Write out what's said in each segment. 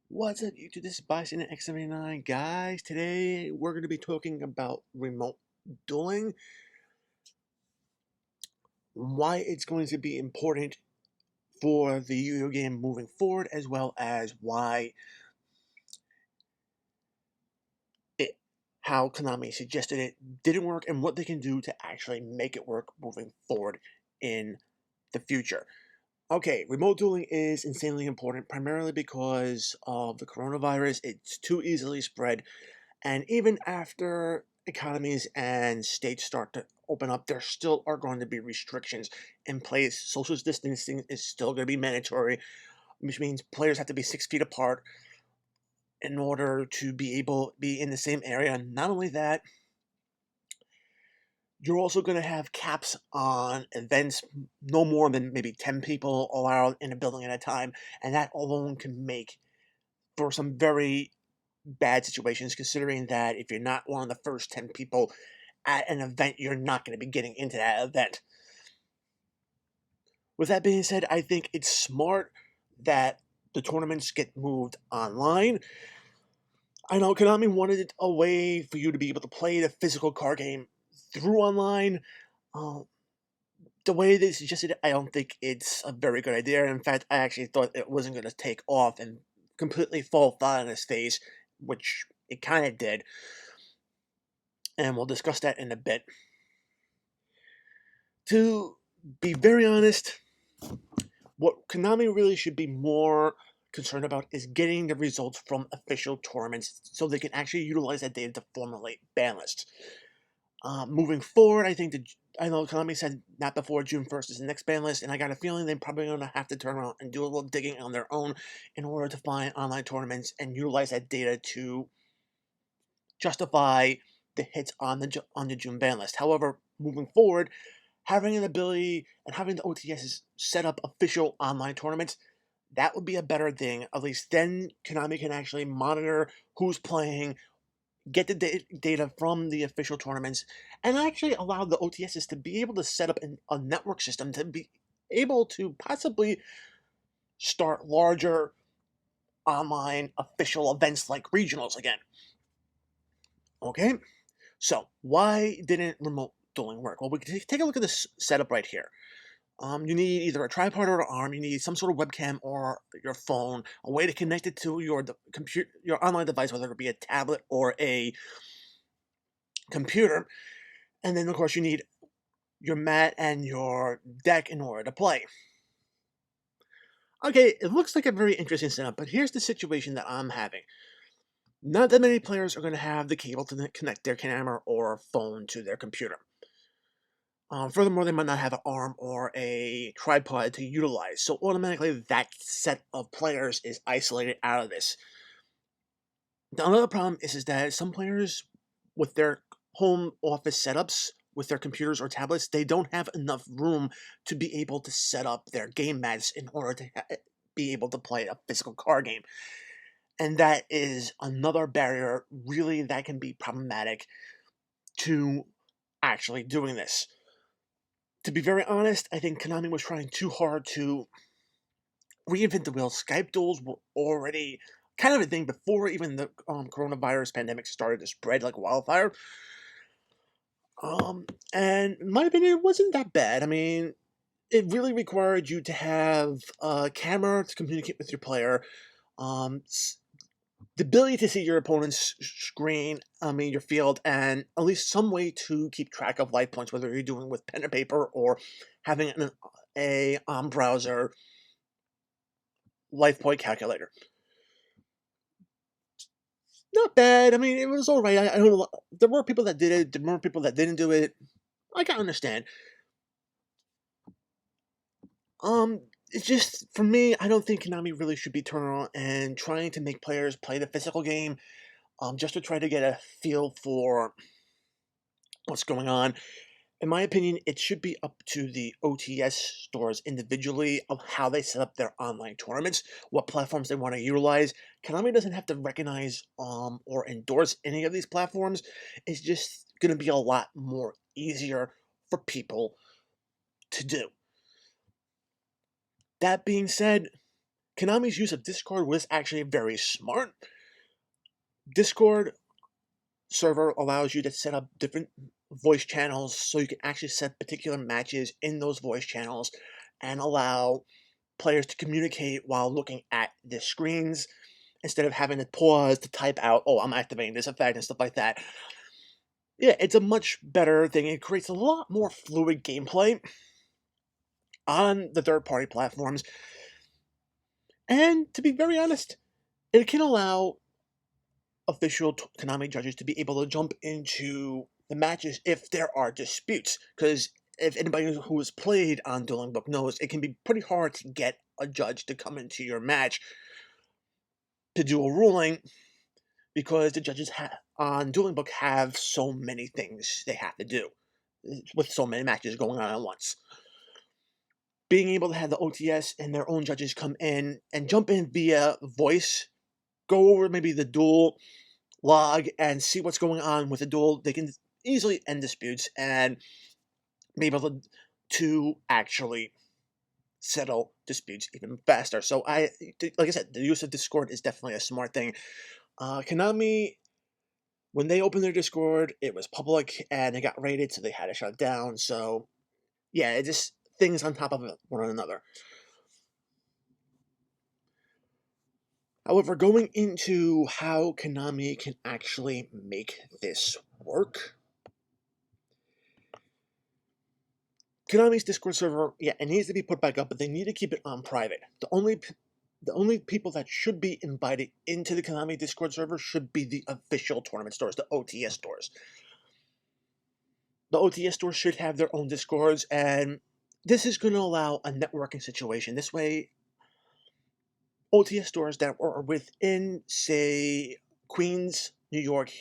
What's up, YouTube? This is Bison X79. Guys, today we're going to be talking about remote dueling, why it's going to be important for the video game moving forward, as well as why it, how Konami suggested it didn't work, and what they can do to actually make it work moving forward in the future. Okay, remote dueling is insanely important, primarily because of the coronavirus. It's too easily spread. And even after economies and states start to open up, there still are going to be restrictions in place. Social distancing is still going to be mandatory, which means players have to be 6 feet apart in order to be able to be in the same area. And not only that, you're also going to have caps on events, no more than maybe 10 people allowed in a building at a time. And that alone can make for some very bad situations, considering that if you're not one of the first 10 people at an event, you're not going to be getting into that event. With that being said, I think it's smart that the tournaments get moved online. I know Konami wanted a way for you to be able to play the physical card game through online. Uh, the way they suggested it, I don't think it's a very good idea. In fact, I actually thought it wasn't going to take off and completely fall flat on its face, which it kind of did. And we'll discuss that in a bit. To be very honest, what Konami really should be more concerned about is getting the results from official tournaments so they can actually utilize that data to formulate ban lists. Moving forward, I know Konami said not before June 1st is the next ban list, and I got a feeling they're probably going to have to turn around and do a little digging on their own in order to find online tournaments and utilize that data to justify the hits on the June ban list. However, moving forward, having an ability and having the OTSs set up official online tournaments, that would be a better thing. At least then Konami can actually monitor who's playing, get the data from the official tournaments, and actually allow the OTSs to be able to set up a network system to be able to possibly start larger online official events like regionals again. Okay? So, why didn't remote dueling work? Well, we can take a look at this setup right here. You need either a tripod or an arm. You need some sort of webcam or your phone, a way to connect it to your computer, your online device, whether it be a tablet or a computer. And then, of course, you need your mat and your deck in order to play. Okay, it looks like a very interesting setup, but here's the situation that I'm having. Not that many players are going to have the cable to connect their camera or phone to their computer. Furthermore, they might not have an arm or a tripod to utilize, so automatically that set of players is isolated out of this. The other problem is that some players, with their home office setups, with their computers or tablets, they don't have enough room to be able to set up their game mats in order to be able to play a physical card game. And that is another barrier, really, that can be problematic to actually doing this. To be very honest, I think Konami was trying too hard to reinvent the wheel. Skype duels were already kind of a thing before even the coronavirus pandemic started to spread like wildfire. And in my opinion, it wasn't that bad. I mean, it really required you to have a camera to communicate with your player, um, the ability to see your opponent's screen, your field, and at least some way to keep track of life points, whether you're doing with pen and paper or having a browser life point calculator. Not bad. I mean, it was all right. I know there were people that did it. There were people that didn't do it. I can understand. It's just for me. I don't think Konami really should be turning on and trying to make players play the physical game, just to try to get a feel for what's going on. In my opinion, it should be up to the OTS stores individually of how they set up their online tournaments, what platforms they want to utilize. Konami doesn't have to recognize or endorse any of these platforms. It's just going to be a lot more easier for people to do. That being said, Konami's use of Discord was actually very smart. Discord server allows you to set up different voice channels so you can actually set particular matches in those voice channels and allow players to communicate while looking at the screens instead of having to pause to type out, oh, I'm activating this effect and stuff like that. Yeah, it's a much better thing. It creates a lot more fluid gameplay on the third-party platforms. And to be very honest, it can allow official Konami judges to be able to jump into the matches if there are disputes. Because if anybody who has played on Dueling Book knows, it can be pretty hard to get a judge to come into your match to do a ruling because the judges on Dueling Book have so many things they have to do with so many matches going on at once. Being able to have the OTS and their own judges come in and jump in via voice, go over maybe the duel log and see what's going on with the duel, they can easily end disputes and be able to actually settle disputes even faster. So like I said, the use of Discord is definitely a smart thing. Konami, when they opened their Discord, it was public and it got raided, so they had to shut it down. So yeah, it just things on top of one another. However, going into how Konami can actually make this work, Konami's Discord server, yeah, it needs to be put back up, but they need to keep it on private. The only people that should be invited into the Konami Discord server should be the official tournament stores, the OTS stores. The OTS stores should have their own Discords, and this is going to allow a networking situation. This way, OTS stores that are within, say, Queens, New York,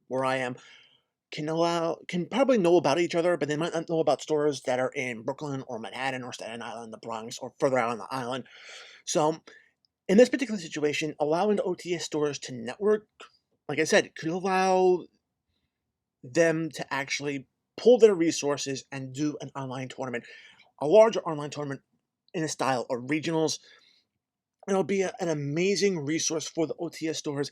where I am, can probably know about each other, but they might not know about stores that are in Brooklyn or Manhattan or Staten Island, the Bronx, or further out on the island. So, in this particular situation, allowing the OTS stores to network, like I said, could allow them to actually pull their resources and do an online tournament, a larger online tournament in the style of regionals. It'll be an amazing resource for the OTS stores.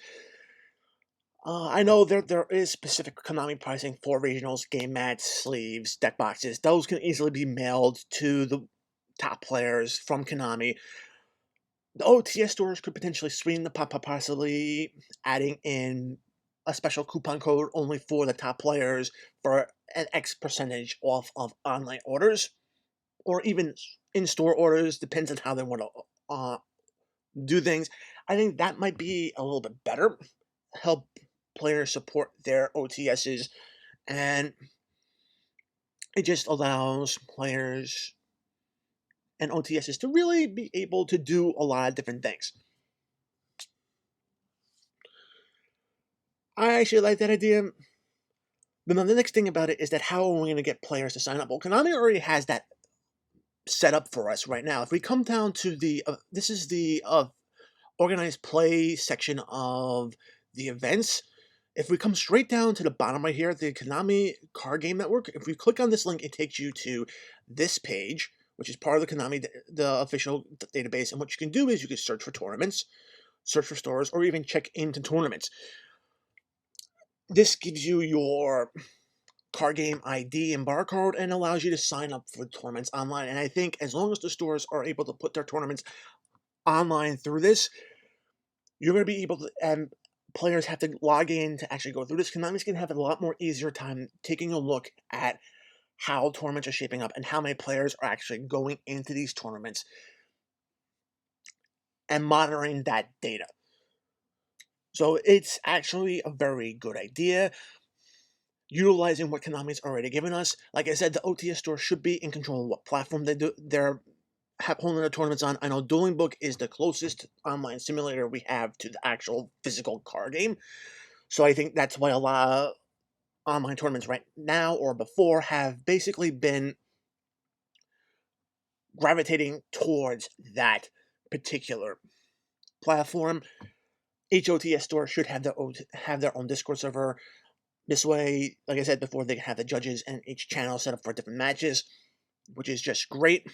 I know there is specific Konami pricing for regionals, game mats, sleeves, deck boxes. Those can easily be mailed to the top players from Konami. The OTS stores could potentially sweeten the pot, possibly adding in a special coupon code only for the top players for an X percentage off of online orders, or even in-store orders. Depends on how they want to do things. I think that might be a little bit better. Help players support their OTSs, and it just allows players and OTSs to really be able to do a lot of different things. I actually like that idea. But then the next thing about it is that how are we going to get players to sign up? Well, Konami already has that set up for us right now. If we come down to this is the organized play section of the events. If we come straight down to the bottom right here, the Konami Card Game Network, if we click on this link, it takes you to this page, which is part of the Konami, the official database. And what you can do is you can search for tournaments, search for stores, or even check into tournaments. This gives you your card game ID and barcode and allows you to sign up for tournaments online. And I think as long as the stores are able to put their tournaments online through this, you're going to be able to, and players have to log in to actually go through this. Konami's going to have a lot more easier time taking a look at how tournaments are shaping up and how many players are actually going into these tournaments and monitoring that data. So it's actually a very good idea. Utilizing what Konami's already given us. Like I said, the OTS store should be in control of what platform they're holding their tournaments on. I know Dueling Book is the closest online simulator we have to the actual physical card game. So I think that's why a lot of online tournaments right now or before have basically been gravitating towards that particular platform. Each OTS store should have their own Discord server. This way, like I said before, they can have the judges and each channel set up for different matches, which is just great.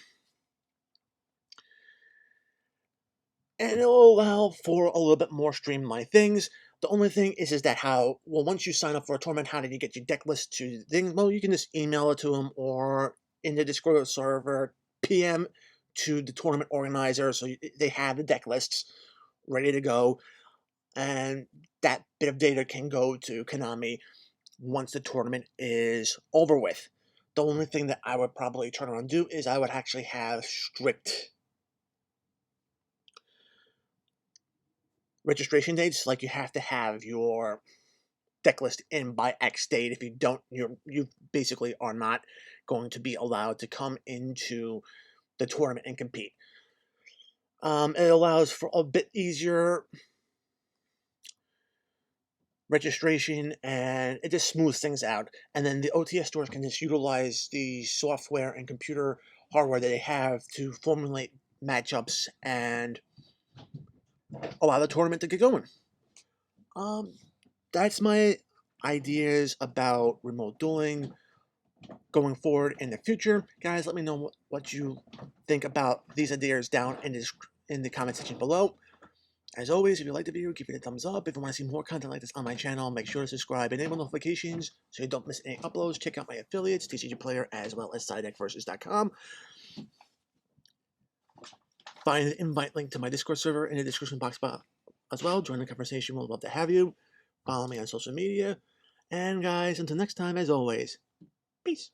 and it'll allow for a little bit more streamlined things. The only thing is that once you sign up for a tournament, how did you get your deck list to things? Well, you can just email it to them, or in the Discord server, PM to the tournament organizer, so they have the deck lists ready to go, and that bit of data can go to Konami once the tournament is over with. The only thing that I would probably turn around and do is I would actually have strict registration dates. Like, you have to have your deck list in by X date. If you don't, you basically are not going to be allowed to come into the tournament and compete. It allows for a bit easier registration, and it just smooths things out. And then the OTS stores can just utilize the software and computer hardware that they have to formulate matchups and allow the tournament to get going. That's my ideas about remote dueling going forward in the future. Guys, let me know what you think about these ideas down in the comment section below. As always, if you like the video, give it a thumbs up. If you want to see more content like this on my channel, make sure to subscribe and enable notifications so you don't miss any uploads. Check out my affiliates, TCG Player, as well as SideDeckVersus.com. Find the invite link to my Discord server in the description box as well. Join the conversation. We'll love to have you. Follow me on social media. And guys, until next time, as always, peace.